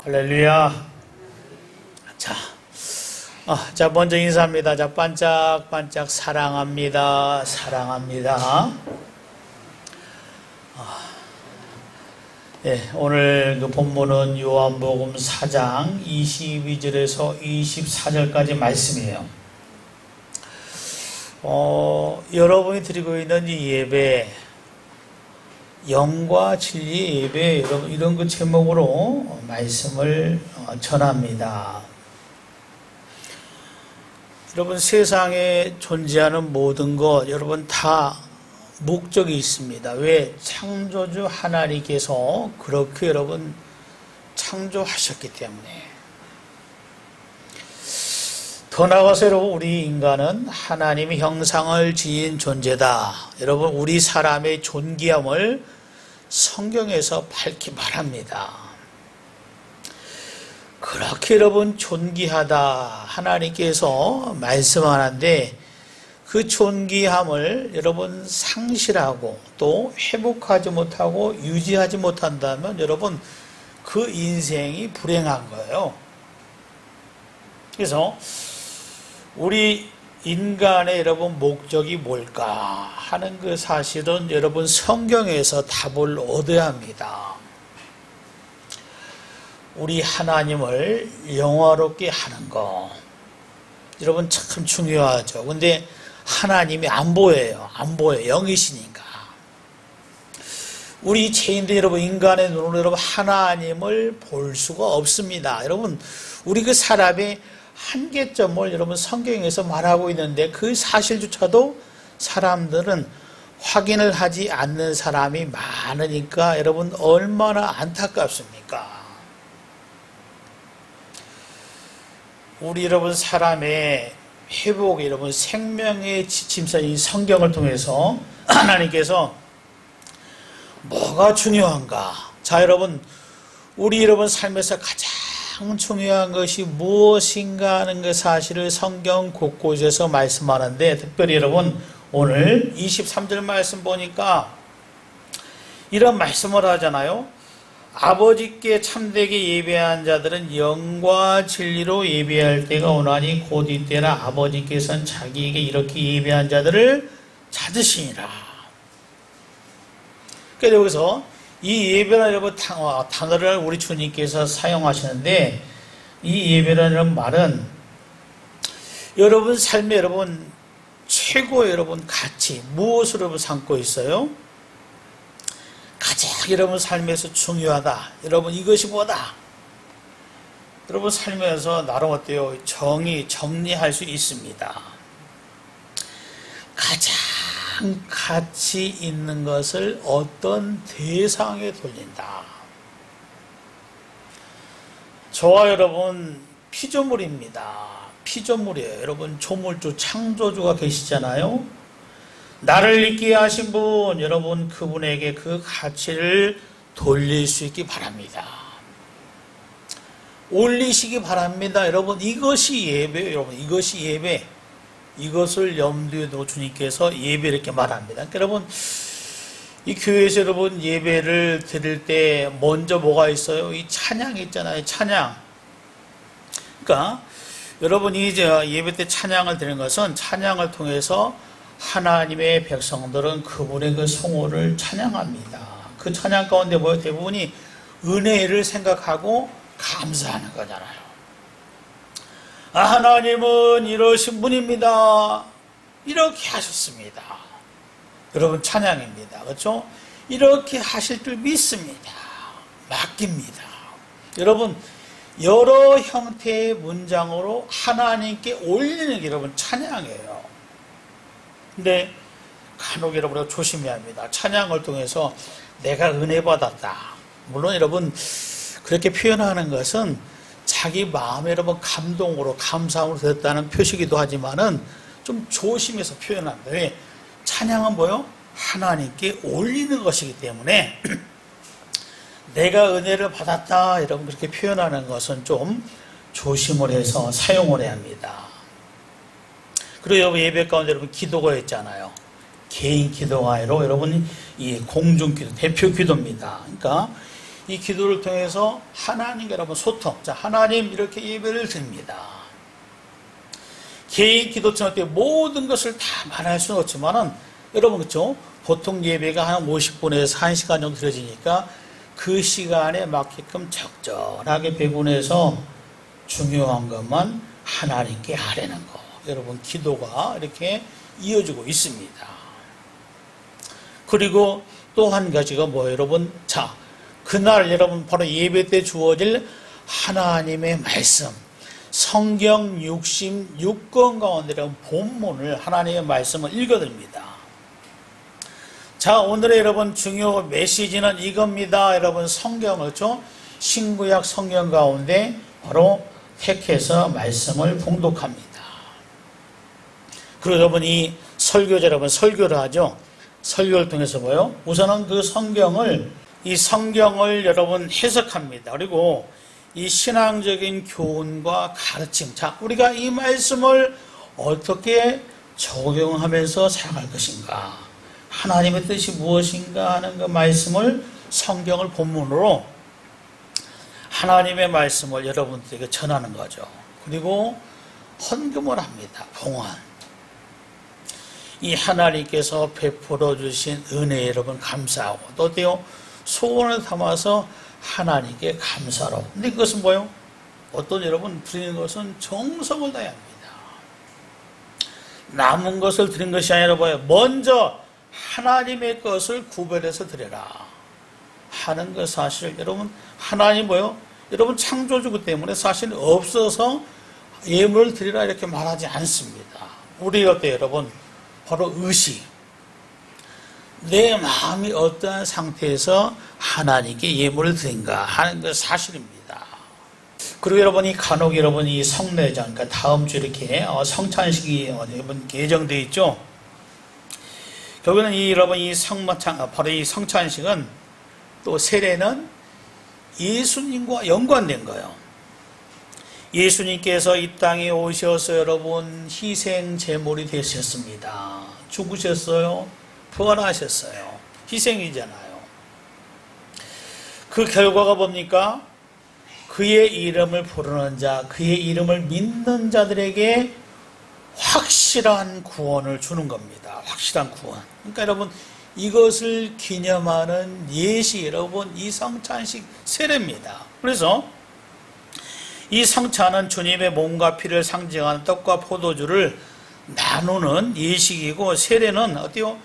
할렐루야. 자, 먼저 인사합니다. 자, 반짝반짝 사랑합니다. 사랑합니다. 오늘 그 본문은 요한복음 4장 22절에서 24절까지 말씀이에요. 여러분이 드리고 있는 이 예배, 영과 진리 예배, 이런 그 제목으로 말씀을 전합니다. 여러분, 세상에 존재하는 모든 것, 여러분 다 목적이 있습니다. 왜? 창조주 하나님께서 그렇게 여러분 창조하셨기 때문에. 더 나아가서 여러분, 우리 인간은 하나님의 형상을 지닌 존재다. 여러분, 우리 사람의 존귀함을 성경에서 밝히 말합니다. 그렇게 여러분 존귀하다 하나님께서 말씀하는데, 그 존귀함을 여러분 상실하고 또 회복하지 못하고 유지하지 못한다면 여러분 그 인생이 불행한 거예요. 그래서 우리 인간의 여러분 목적이 뭘까 하는 그 사실은 여러분 성경에서 답을 얻어야 합니다. 우리 하나님을 영화롭게 하는 거, 여러분 참 중요하죠. 근데 하나님이 안 보여요. 안 보여요. 영이시니까. 우리 죄인들 여러분, 인간의 눈으로 여러분 하나님을 볼 수가 없습니다. 여러분, 우리 그 사람의 한계점을 여러분 성경에서 말하고 있는데, 그 사실조차도 사람들은 확인을 하지 않는 사람이 많으니까 여러분 얼마나 안타깝습니까? 우리 여러분 사람의 회복, 여러분 생명의 지침서 이 성경을 통해서 하나님께서 뭐가 중요한가? 자, 여러분, 우리 여러분 삶에서 가장 중요한 것이 무엇인가 하는 그 사실을 성경 곳곳에서 말씀하는데, 특별히 여러분 오늘 23절 말씀 보니까 이런 말씀을 하잖아요. 아버지께 참되게 예배한 자들은 영과 진리로 예배할 때가 오나니 곧 이때라 아버지께서는 자기에게 이렇게 예배한 자들을 찾으시니라. 그래서 여기서 이 예배라는 단어를 우리 주님께서 사용하시는데, 이 예배라는 말은 여러분 삶에 여러분 최고의 여러분 가치, 무엇을 여러분 삼고 있어요? 가장 여러분 삶에서 중요하다. 여러분 이것이 뭐다? 여러분 삶에서 나름 어때요? 정리할 수 있습니다. 가장 가치 있는 것을 어떤 대상에 돌린다. 저와 여러분 피조물입니다. 피조물이에요. 여러분 조물주, 창조주가 계시잖아요. 나를 있게 하신 분, 여러분 그분에게 그 가치를 돌릴 수 있기 바랍니다. 올리시기 바랍니다. 여러분 이것이 예배예요. 여러분 이것이 예배. 이것을 염두에 두고 주님께서 예배 이렇게 말합니다. 그러니까 여러분 이 교회에서 여러분 예배를 드릴 때 먼저 뭐가 있어요? 이 찬양이 있잖아요. 찬양. 그러니까 여러분이 이제 예배 때 찬양을 드리는 것은 찬양을 통해서 하나님의 백성들은 그분의 그 성호를 찬양합니다. 그 찬양 가운데 뭐예요? 대부분이 은혜를 생각하고 감사하는 거잖아요. 하나님은 이러신 분입니다. 이렇게 하셨습니다. 여러분 찬양입니다. 그렇죠? 이렇게 하실 줄 믿습니다. 맡깁니다. 여러분 여러 형태의 문장으로 하나님께 올리는 게 여러분 찬양이에요. 근데 간혹 여러분 조심해야 합니다. 찬양을 통해서 내가 은혜 받았다. 물론 여러분 그렇게 표현하는 것은 자기 마음에 여러분 감동으로 감사함으로 됐다는 표시기도 하지만은 좀 조심해서 표현합니다. 왜? 찬양은 뭐요? 하나님께 올리는 것이기 때문에 내가 은혜를 받았다 여러분 그렇게 표현하는 것은 좀 조심을 해서 사용을 해야 합니다. 그리고 여러분 예배 가운데 여러분 기도가 있잖아요. 개인 기도가 아니라 여러분 이 공중 기도, 대표 기도입니다. 그러니까 이 기도를 통해서 하나님과 여러분 소통, 자, 하나님 이렇게 예배를 드립니다. 개인 기도처럼 모든 것을 다 말할 수는 없지만은 여러분 그렇죠? 보통 예배가 한 50분에서 1시간 정도 드려지니까 그 시간에 맞게끔 적절하게 배분해서 중요한 것만 하나님께 하라는 거. 여러분 기도가 이렇게 이어지고 있습니다. 그리고 또 한 가지가 뭐예요, 여러분? 자, 그날 여러분 바로 예배 때 주어질 하나님의 말씀, 성경 66권 가운데 본문을 하나님의 말씀을 읽어드립니다. 자, 오늘의 여러분 중요 메시지는 이겁니다. 여러분 성경을 좀 신구약 성경 가운데 바로 택해서 말씀을 봉독합니다. 그리고 여러분 이 설교자 여러분 설교를 하죠. 설교를 통해서 뭐요? 우선은 그 이 성경을 여러분 해석합니다. 그리고 이 신앙적인 교훈과 가르침. 자, 우리가 이 말씀을 어떻게 적용하면서 살아갈 것인가? 하나님의 뜻이 무엇인가 하는 그 말씀을 성경을 본문으로 하나님의 말씀을 여러분들에게 전하는 거죠. 그리고 헌금을 합니다. 봉헌. 이 하나님께서 베풀어 주신 은혜에 여러분 감사하고 또 어때요? 소원을 담아서 하나님께 감사로. 근데 그것은 뭐예요? 어떤 여러분 드리는 것은 정성을 다해야 합니다. 남은 것을 드린 것이 아니라 뭐예요? 먼저 하나님의 것을 구별해서 드려라 하는 것 사실 여러분 하나님 뭐예요? 여러분 창조주기 때문에 사실 없어서 예물을 드리라 이렇게 말하지 않습니다. 우리가 어때요 여러분? 바로 의식. 내 마음이 어떠한 상태에서 하나님께 예물을 드린가 하는 것 사실입니다. 그리고 여러분이 간혹 여러분이 성례장, 그러니까 다음 주 이렇게 성찬식이 여러분 예정되어 있죠. 결국에는 여러분 바로 이 성찬식은 또 세례는 예수님과 연관된 거예요. 예수님께서 이 땅에 오셔서 여러분 희생 제물이 되셨습니다. 죽으셨어요. 부활하셨어요. 희생이잖아요. 그 결과가 뭡니까? 그의 이름을 부르는 자, 그의 이름을 믿는 자들에게 확실한 구원을 주는 겁니다. 확실한 구원. 그러니까 여러분 이것을 기념하는 예시 여러분 이 성찬식 세례입니다. 그래서 이 성찬은 주님의 몸과 피를 상징하는 떡과 포도주를 나누는 예식이고 세례는 어때요?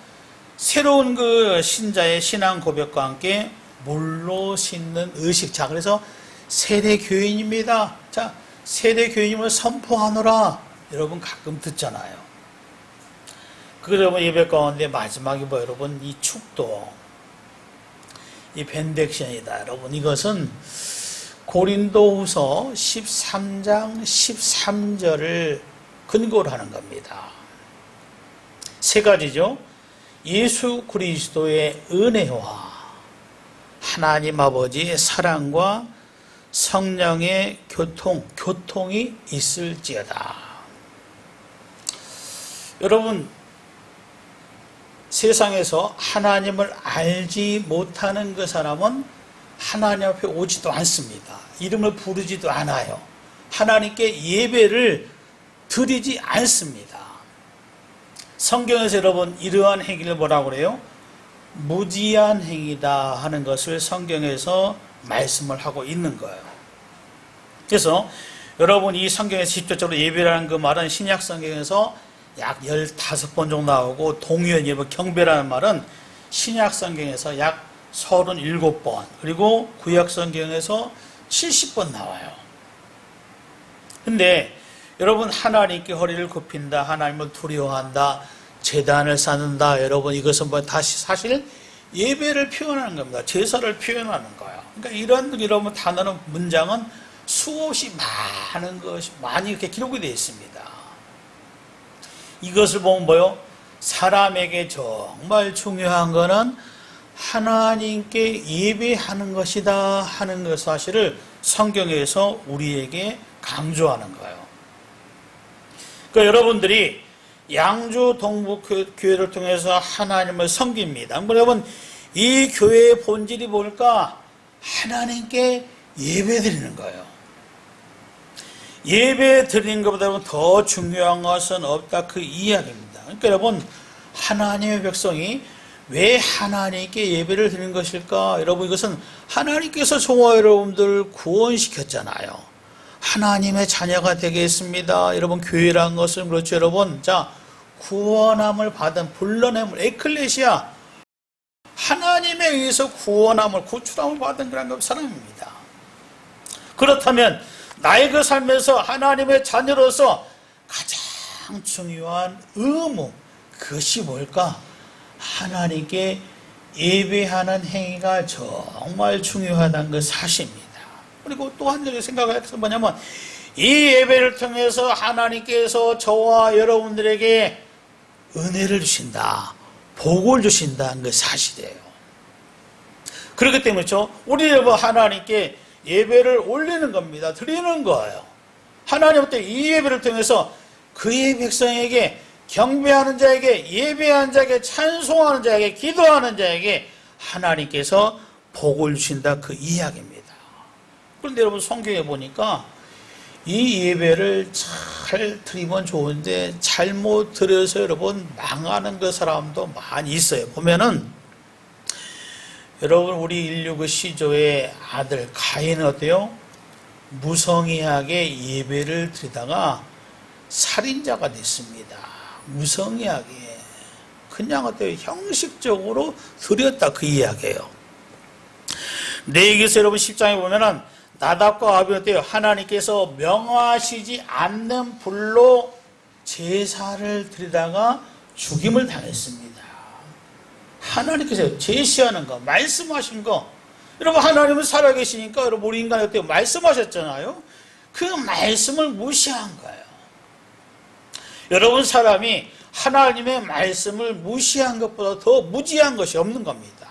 새로운 그 신자의 신앙 고백과 함께 물로 씻는 의식. 자, 그래서 세례교인입니다. 자, 세례교인임을 선포하노라. 여러분 가끔 듣잖아요. 그러면 예배 가운데 마지막에 뭐 여러분 이 축도, 이 벤덱션이다. 여러분 이것은 고린도후서 13장 13절을 근거로 하는 겁니다. 세 가지죠. 예수 그리스도의 은혜와 하나님 아버지의 사랑과 성령의 교통이 있을지어다. 여러분 세상에서 하나님을 알지 못하는 그 사람은 하나님 앞에 오지도 않습니다. 이름을 부르지도 않아요. 하나님께 예배를 드리지 않습니다. 성경에서 여러분 이러한 행위를 뭐라고 그래요? 무지한 행위다 하는 것을 성경에서 말씀을 하고 있는 거예요. 그래서 여러분 이 성경에서 직접적으로 예배라는 그 말은 신약 성경에서 약 15번 정도 나오고 동의원 예배 경배라는 말은 신약 성경에서 약 37번 그리고 구약 성경에서 70번 나와요. 근데 여러분 하나님께 허리를 굽힌다, 하나님을 두려워한다, 제단을 쌓는다. 여러분 이것은 뭐 다시 사실 예배를 표현하는 겁니다. 제사를 표현하는 거예요. 그러니까 이런 여러분 단어는 문장은 수없이 많은 것이 많이 이렇게 기록이 되어 있습니다. 이것을 보면 뭐요? 사람에게 정말 중요한 거는 하나님께 예배하는 것이다 하는 그 사실을 성경에서 우리에게 강조하는 거예요. 그러니까 여러분들이 양주 동북교회를 통해서 하나님을 섬깁니다. 여러분 이 교회의 본질이 뭘까? 하나님께 예배 드리는 거예요. 예배 드리는 것보다 더 중요한 것은 없다, 그 이야기입니다. 그러니까 여러분, 하나님의 백성이 왜 하나님께 예배를 드리는 것일까? 여러분, 이것은 하나님께서 저와 여러분들 구원시켰잖아요. 하나님의 자녀가 되겠습니다. 여러분, 교회라는 것은 그렇죠, 여러분. 자, 구원함을 받은 불러냄을, 에클레시아, 하나님에 의해서 구원함을, 구출함을 받은 그런 사람입니다. 그렇다면 나의 그 삶에서 하나님의 자녀로서 가장 중요한 의무, 그것이 뭘까? 하나님께 예배하는 행위가 정말 중요하다는 그 사실입니다. 그리고 또 한 가지 생각해서 뭐냐면, 이 예배를 통해서 하나님께서 저와 여러분들에게 은혜를 주신다, 복을 주신다는 그 사실이에요. 그렇기 때문에 우리 여러분 하나님께 예배를 올리는 겁니다. 드리는 거예요. 하나님부터 이 예배를 통해서 그의 백성에게, 경배하는 자에게, 예배하는 자에게, 찬송하는 자에게, 기도하는 자에게 하나님께서 복을 주신다, 그 이야기입니다. 그런데 여러분, 성경에 보니까 이 예배를 잘 드리면 좋은데 잘못 드려서 여러분 망하는 그 사람도 많이 있어요. 보면은 여러분, 우리 인류 그 시조의 아들 가인은 어때요? 무성의하게 예배를 드리다가 살인자가 됐습니다. 무성의하게 그냥 어때요? 형식적으로 드렸다, 그 이야기예요. 레위기서 여러분 10장에 보면은 나답과 아비 어때요? 하나님께서 명하시지 않는 불로 제사를 드리다가 죽임을 당했습니다. 하나님께서 제시하는 거, 말씀하신 거, 여러분, 하나님은 살아계시니까 여러분, 우리 인간이 어때요? 말씀하셨잖아요. 그 말씀을 무시한 거예요. 여러분, 사람이 하나님의 말씀을 무시한 것보다 더 무지한 것이 없는 겁니다.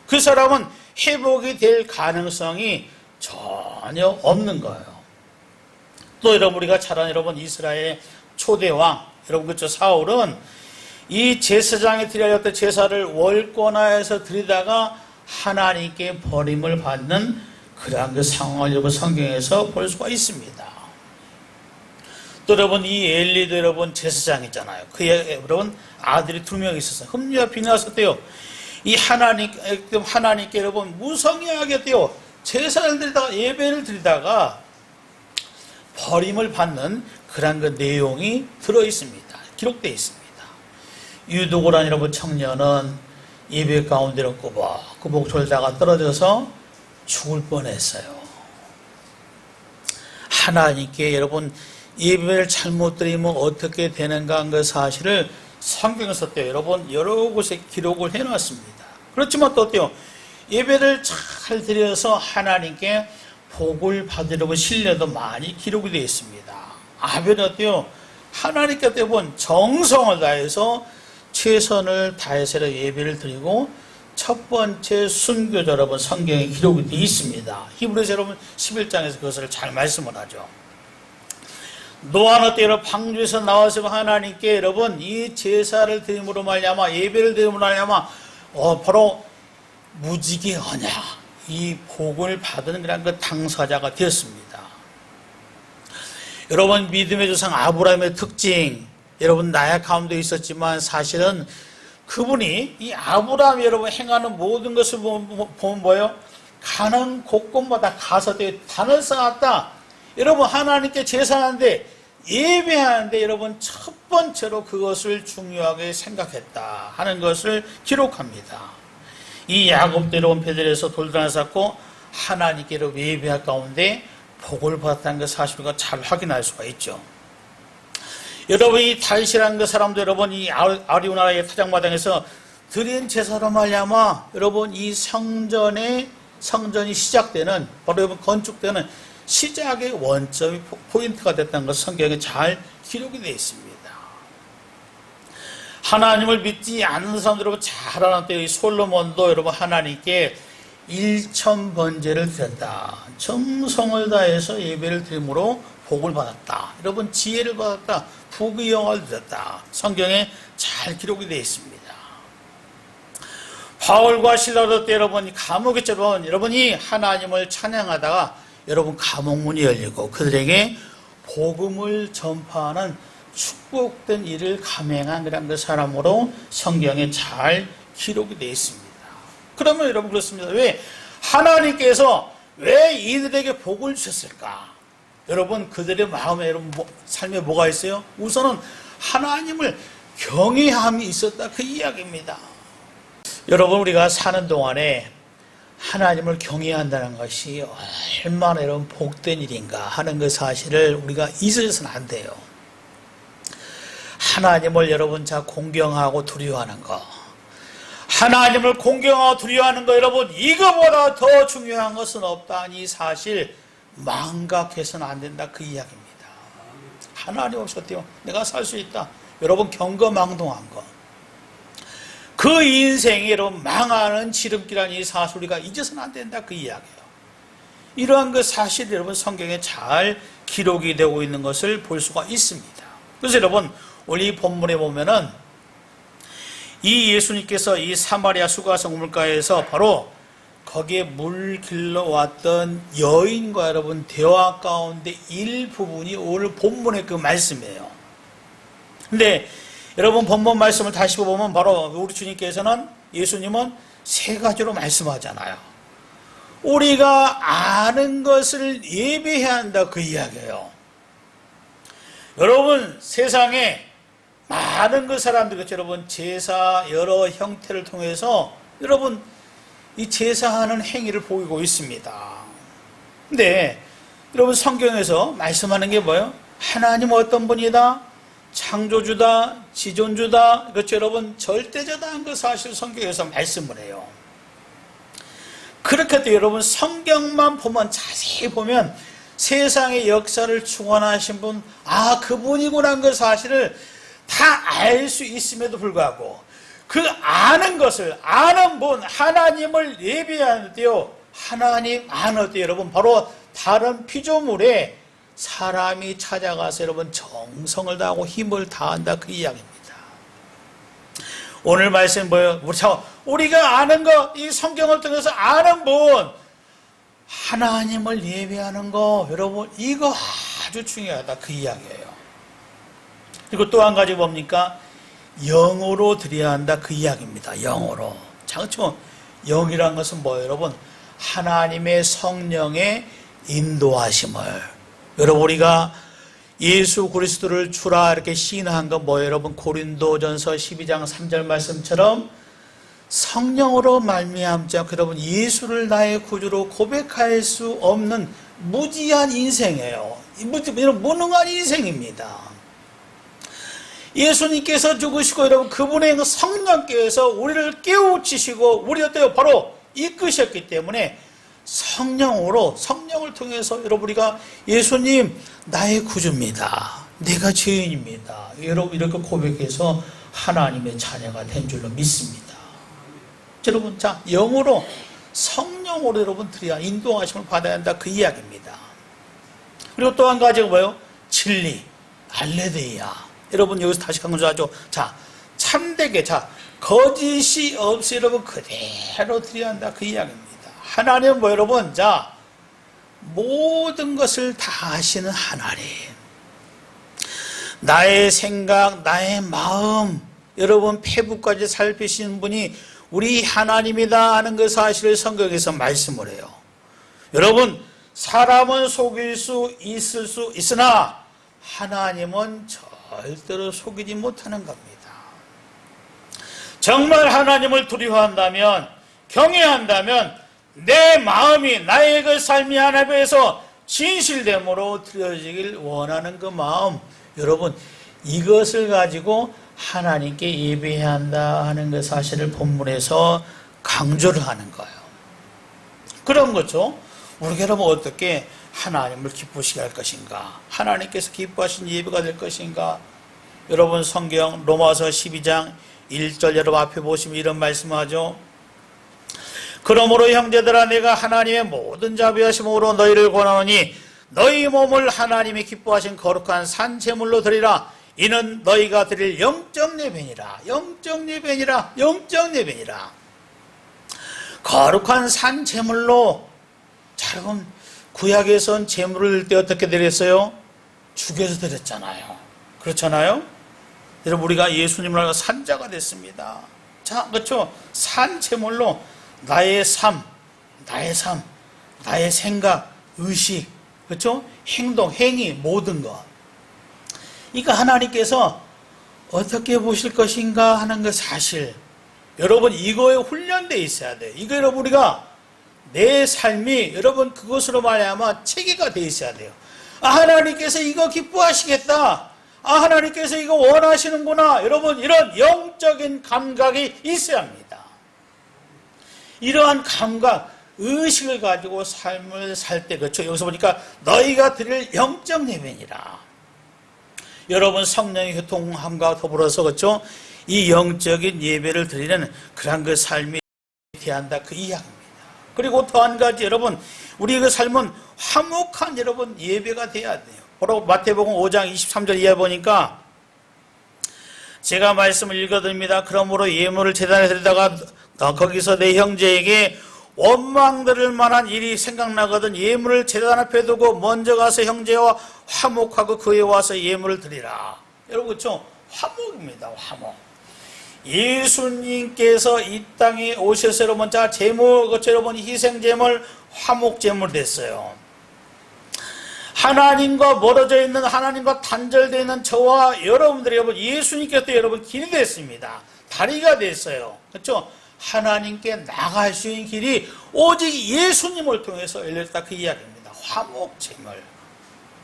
그 사람은 회복이 될 가능성이 전혀 없는 거예요. 또 여러분, 우리가 잘 아는 여러분, 이스라엘의 초대왕, 여러분, 그렇죠? 사울은 이 제사장에 드려야 할 제사를 월권화해서 드리다가 하나님께 버림을 받는 그러한 그 상황을 여러분 성경에서 볼 수가 있습니다. 또 여러분, 이 엘리도 여러분 제사장이잖아요. 그의 여러분 아들이 2명 있었어요. 흠리와 비나왔었대요. 이 하나님께 여러분 무성의하게 돼요. 제사를 드리다가, 예배를 드리다가 버림을 받는 그런 그 내용이 들어 있습니다. 기록되어 있습니다. 유두고란 여러분 청년은 예배 가운데로 꾸벅꾸벅 졸다가 떨어져서 죽을 뻔했어요. 하나님께 여러분 예배를 잘못 드리면 어떻게 되는가 한 그 사실을 성경에서 또 여러분 여러 곳에 기록을 해놨습니다. 그렇지만 또 어때요? 예배를 잘 드려서 하나님께 복을 받으려고 신뢰도 많이 기록이 되어 있습니다. 아벨은 어때요? 하나님께 대본 정성을 다해서 최선을 다해서 예배를 드리고 첫 번째 순교자 여러분 성경에 기록이 되어 있습니다. 히브리서 여러분 11장에서 그것을 잘 말씀을 하죠. 노아는 어때요? 방주에서 나와서 하나님께 여러분 이 제사를 드림으로 말미암아 예배를 드림으로 말미암아 바로 무지개 언약, 이 복을 받은 그런 그 당사자가 되었습니다. 여러분 믿음의 조상 아브라함의 특징, 여러분 나약함도 있었지만 사실은 그분이 이 아브라함이 여러분 행하는 모든 것을 보면 뭐예요? 가는 곳곳마다 가서 단을 쌓았다. 여러분 하나님께 제사하는데 예배하는데 여러분 첫 번째로 그것을 중요하게 생각했다 하는 것을 기록합니다. 이 야곱도 여러분 베들레헴에서 돌단을 쌓고 하나님께 여러분 예배할 가운데 복을 받았다는 그 사실을 잘 확인할 수가 있죠. 여러분 이 다윗이라는 그 사람도 여러분 이 아리우나라의 타작마당에서 드린 제사로 말미암아 여러분 이 성전이 시작되는 바로 여러분 건축되는 시작의 원점이 포인트가 됐다는 것을 성경에 잘 기록이 되어 있습니다. 하나님을 믿지 않는 사람들 여러분 잘 아는 때 이 솔로몬도 여러분 하나님께 1000번제를 드렸다. 정성을 다해서 예배를 드림으로 복을 받았다. 여러분 지혜를 받았다. 부귀영화를 드렸다. 성경에 잘 기록이 되어 있습니다. 바울과 실라도 때 여러분 감옥에처럼 여러분이 하나님을 찬양하다가 여러분 감옥문이 열리고 그들에게 복음을 전파하는 축복된 일을 감행한 그런 그 사람으로 성경에 잘 기록이 되어 있습니다. 그러면 여러분 그렇습니다. 왜 하나님께서 왜 이들에게 복을 주셨을까? 여러분 그들의 마음에 여러분 삶에 뭐가 있어요? 우선은 하나님을 경외함이 있었다 그 이야기입니다. 여러분 우리가 사는 동안에 하나님을 경외한다는 것이 얼마나 여러분 복된 일인가 하는 그 사실을 우리가 잊어서는 안 돼요. 하나님을 여러분 자 공경하고 두려워하는 거, 하나님을 공경하고 두려워하는 거 여러분 이거보다 더 중요한 것은 없다. 이 사실 망각해서는 안 된다 그 이야기입니다. 하나님 없이 어때요? 내가 살 수 있다. 여러분 경거망동한 거, 그 인생이 여러분 망하는 지름길한 이 사실 우리가 잊어서는 안 된다 그 이야기예요. 이러한 그 사실이 여러분 성경에 잘 기록이 되고 있는 것을 볼 수가 있습니다. 그래서 여러분 오늘 이 본문에 보면은 이 예수님께서 이 사마리아 수가성 우물가에서 바로 거기에 물 길러 왔던 여인과 여러분 대화 가운데 일부분이 오늘 본문의 그 말씀이에요. 근데 여러분 본문 말씀을 다시 보면 바로 우리 주님께서는 예수님은 세 가지로 말씀하잖아요. 우리가 아는 것을 예배해야 한다 그 이야기예요. 여러분 세상에 많은 그 사람들 그렇죠. 여러분 제사 여러 형태를 통해서 여러분 이 제사하는 행위를 보이고 있습니다. 근데 여러분 성경에서 말씀하는 게 뭐예요? 하나님 어떤 분이다? 창조주다, 지존주다, 그렇죠 여러분 절대자다한 그 사실 성경에서 말씀을 해요. 그렇게 또 여러분 성경만 보면 자세히 보면 세상의 역사를 충원하신 분, 그분이구나 하는 그 사실을 다 알 수 있음에도 불구하고 그 아는 것을 아는 분 하나님을 예배하는데요. 하나님 아는 때 여러분 바로 다른 피조물에 사람이 찾아가서 여러분 정성을 다하고 힘을 다한다 그 이야기입니다. 오늘 말씀 뭐예요? 우리가 아는 것, 이 성경을 통해서 아는 분 하나님을 예배하는 거 여러분 이거 아주 중요하다 그 이야기예요. 그리고 또 한 가지 뭡니까? 영으로 드려야 한다 그 이야기입니다. 영으로. 자, 그렇죠? 영이란 것은 뭐예요 여러분? 하나님의 성령의 인도하심을 여러분 우리가 예수 그리스도를 주라 이렇게 시인한 건 뭐예요 여러분? 고린도전서 12장 3절 말씀처럼 성령으로 말미암자 여러분 예수를 나의 구주로 고백할 수 없는 무지한 인생이에요. 무능한 인생입니다. 예수님께서 죽으시고 여러분 그분의 성령께서 우리를 깨우치시고 우리 어때요? 바로 이끄셨기 때문에 성령을 통해서 여러분 우리가 예수님 나의 구주입니다. 내가 죄인입니다. 여러분 이렇게 고백해서 하나님의 자녀가 된 줄로 믿습니다. 여러분 자 영으로 성령으로 여러분 드려야 인도하심을 받아야 한다 그 이야기입니다. 그리고 또 한 가지가 뭐예요? 진리 알레데이아. 여러분 여기서 다시 강조하죠. 자 참되게 거짓이 없이 여러분 그대로 드려야 한다 그 이야기입니다. 하나님은 뭐 여러분 자 모든 것을 다 아시는 하나님, 나의 생각 나의 마음 여러분 폐부까지 살피시는 분이 우리 하나님이다 하는 그 사실을 성경에서 말씀을 해요. 여러분 사람은 속일 수 있을 수 있으나 하나님은 절대로 속이지 못하는 겁니다. 정말 하나님을 두려워한다면 경외한다면 내 마음이 나의 그 삶이 하나님에서 진실됨으로 드려지길 원하는 그 마음 여러분 이것을 가지고 하나님께 예배해야 한다 하는 그 사실을 본문에서 강조를 하는 거예요. 그런 거죠. 우리가 여러분 어떻게 하나님을 기쁘시게 할 것인가? 하나님께서 기뻐하신 예배가 될 것인가? 여러분 성경 로마서 12장 1절 여러분 앞에 보시면 이런 말씀하죠. 그러므로 형제들아 내가 하나님의 모든 자비하심으로 너희를 권하노니 너희 몸을 하나님이 기뻐하신 거룩한 산 제물로 드리라. 이는 너희가 드릴 영적 예배니라. 영적 예배니라. 영적 예배니라. 거룩한 산 제물로. 자, 여러분, 구약에선 제물을 드릴 때 어떻게 드렸어요? 죽여서 드렸잖아요. 그렇잖아요? 여러분, 우리가 예수님을 알고 산자가 됐습니다. 자, 그렇죠? 산 제물로 나의 삶, 나의 생각, 의식, 그렇죠? 행동, 행위, 모든 것. 이거 하나님께서 어떻게 보실 것인가 하는 그 사실. 여러분, 이거에 훈련되어 있어야 돼요. 이거 여러분, 우리가 내 삶이 여러분 그것으로 말미암아 체계가 되어 있어야 돼요. 아, 하나님께서 이거 기뻐하시겠다. 아, 하나님께서 이거 원하시는구나. 여러분, 이런 영적인 감각이 있어야 합니다. 이러한 감각, 의식을 가지고 삶을 살 때, 그렇죠? 여기서 보니까 너희가 드릴 영적 예배니라. 여러분, 성령의 교통함과 더불어서, 그렇죠? 이 영적인 예배를 드리는 그런 그 삶이 대한다, 그 이야기입니다. 그리고 또 한 가지, 여러분, 우리 그 삶은 화목한 여러분 예배가 돼야 돼요. 바로 마태복음 5장 23절 이하 보니까 제가 말씀을 읽어드립니다. 그러므로 예물을 제단에 드리다가 거기서 내 형제에게 원망들을 만한 일이 생각나거든 예물을 제단 앞에 두고 먼저 가서 형제와 화목하고 그에 와서 예물을 드리라. 여러분, 그렇죠? 화목입니다. 화목. 예수님께서 이 땅에 오셔서 여러분, 자, 제물, 그렇죠? 여러분, 희생제물, 화목제물 됐어요. 하나님과 멀어져 있는, 하나님과 단절되어 있는 저와 여러분들이, 여러분, 예수님께서 여러분 길이 됐습니다. 다리가 됐어요. 그렇죠? 하나님께 나갈 수 있는 길이 오직 예수님을 통해서 열렸다, 그 이야기입니다. 화목제물.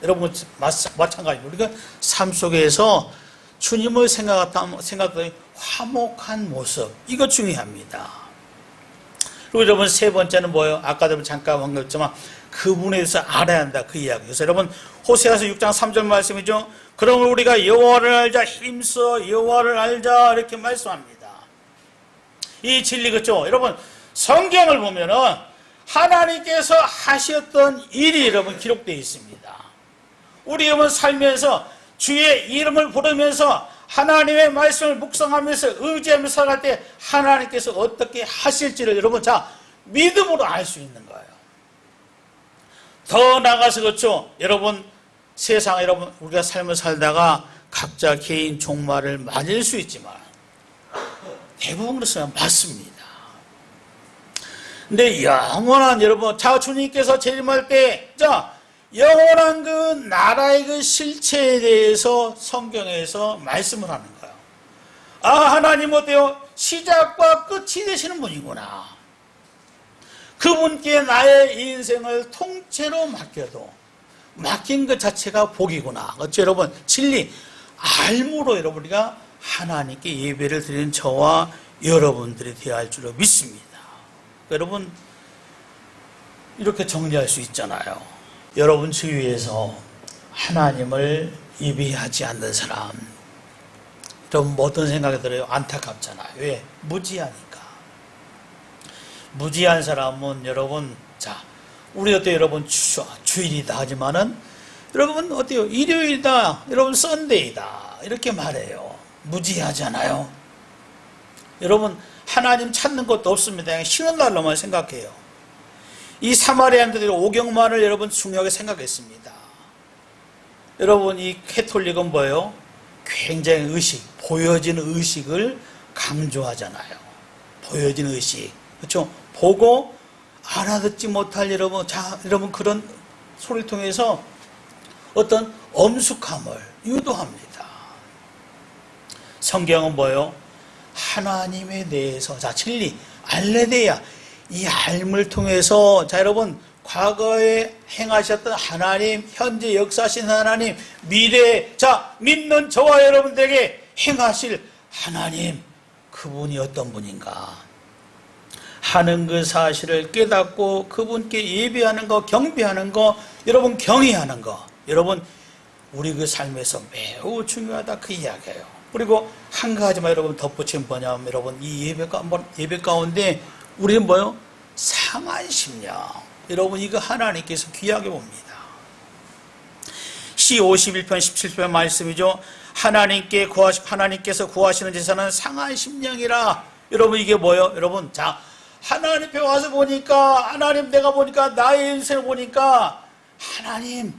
여러분, 마찬가지입니다. 우리가 삶 속에서 주님을 생각하는 화목한 모습, 이거 중요합니다. 그리고 여러분, 세 번째는 뭐예요? 아까도 잠깐 언급했지만 그분에 대해서 알아야 한다, 그 이야기. 그래서 여러분, 호세아서 6장 3절 말씀이죠. 그러면 우리가 여호와를 알자, 힘써 여호와를 알자, 이렇게 말씀합니다. 이 진리, 그렇죠? 여러분, 성경을 보면은 하나님께서 하셨던 일이 여러분 기록되어 있습니다. 우리 여러분 살면서 주의 이름을 부르면서 하나님의 말씀을 묵상하면서 의지하면서 살아갈 때 하나님께서 어떻게 하실지를 여러분, 자, 믿음으로 알 수 있는 거예요. 더 나아가서, 그렇죠? 여러분, 세상, 여러분, 우리가 삶을 살다가 각자 개인 종말을 맞을 수 있지만 대부분 그렇습니다. 맞습니다. 근데 영원한, 여러분, 자, 주님께서 재림할 때, 자, 영원한 그 나라의 그 실체에 대해서 성경에서 말씀을 하는 거예요. 아, 하나님 어때요? 시작과 끝이 되시는 분이구나. 그분께 나의 인생을 통째로 맡겨도 맡긴 것 자체가 복이구나. 어째 여러분, 진리 알므로 여러분, 우리가 하나님께 예배를 드리는 저와 여러분들이 되어야 할 줄로 믿습니다. 여러분, 이렇게 정리할 수 있잖아요. 여러분 주위에서 하나님을 예배하지 않는 사람, 여러분 뭐 어떤 생각이 들어요? 안타깝잖아요. 왜? 무지하니까. 무지한 사람은 여러분, 자, 우리 어때요? 여러분, 주일이다 하지만은 여러분 어때요? 일요일이다, 여러분 썬데이다, 이렇게 말해요. 무지하잖아요. 여러분, 하나님 찾는 것도 없습니다. 그냥 쉬는 날로만 생각해요. 이 사마리아인들이 오경만을 여러분 중요하게 생각했습니다. 여러분, 이 캐톨릭은 뭐예요? 굉장히 의식, 보여지는 의식을 강조하잖아요. 보여지는 의식, 그렇죠? 보고 알아듣지 못할 여러분, 자, 여러분 그런 소리를 통해서 어떤 엄숙함을 유도합니다. 성경은 뭐예요? 하나님에 대해서, 자, 진리, 알레데야, 이 알을 통해서, 자, 여러분, 과거에 행하셨던 하나님, 현재 역사하신 하나님, 미래에, 자, 믿는 저와 여러분들에게 행하실 하나님, 그분이 어떤 분인가 하는 그 사실을 깨닫고 그분께 예배하는 거, 경배하는 거, 여러분 경외하는 거, 여러분 우리 그 삶에서 매우 중요하다, 그 이야기예요. 그리고 한 가지만 여러분 덧붙이면 뭐냐면, 여러분 이 예배 가운데 우리는 뭐요? 상한 심령. 여러분 이거 하나님께서 귀하게 봅니다. 시 51편 17편 말씀이죠. 하나님께서 구하시는 제사는 상한 심령이라. 여러분 이게 뭐예요? 여러분, 자, 하나님 앞에 와서 보니까, 하나님 내가 보니까, 나의 인생을 보니까, 하나님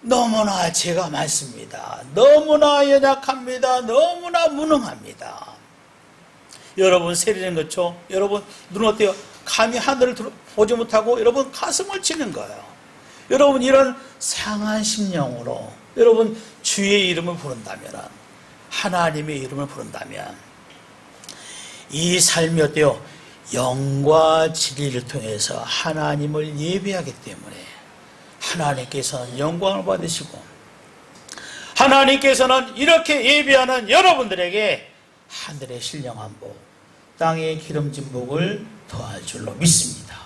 너무나 죄가 많습니다. 너무나 연약합니다. 너무나 무능합니다. 여러분 세리는 그렇죠? 여러분 눈 어때요? 감히 하늘을 보지 못하고 여러분 가슴을 치는 거예요. 여러분 이런 상한 심령으로 여러분 주의 이름을 부른다면, 하나님의 이름을 부른다면 이 삶이 어때요? 영과 진리를 통해서 하나님을 예배하기 때문에 하나님께서는 영광을 받으시고, 하나님께서는 이렇게 예배하는 여러분들에게 하늘의 신령한 복, 땅의 기름진 복을 더할 줄로 믿습니다.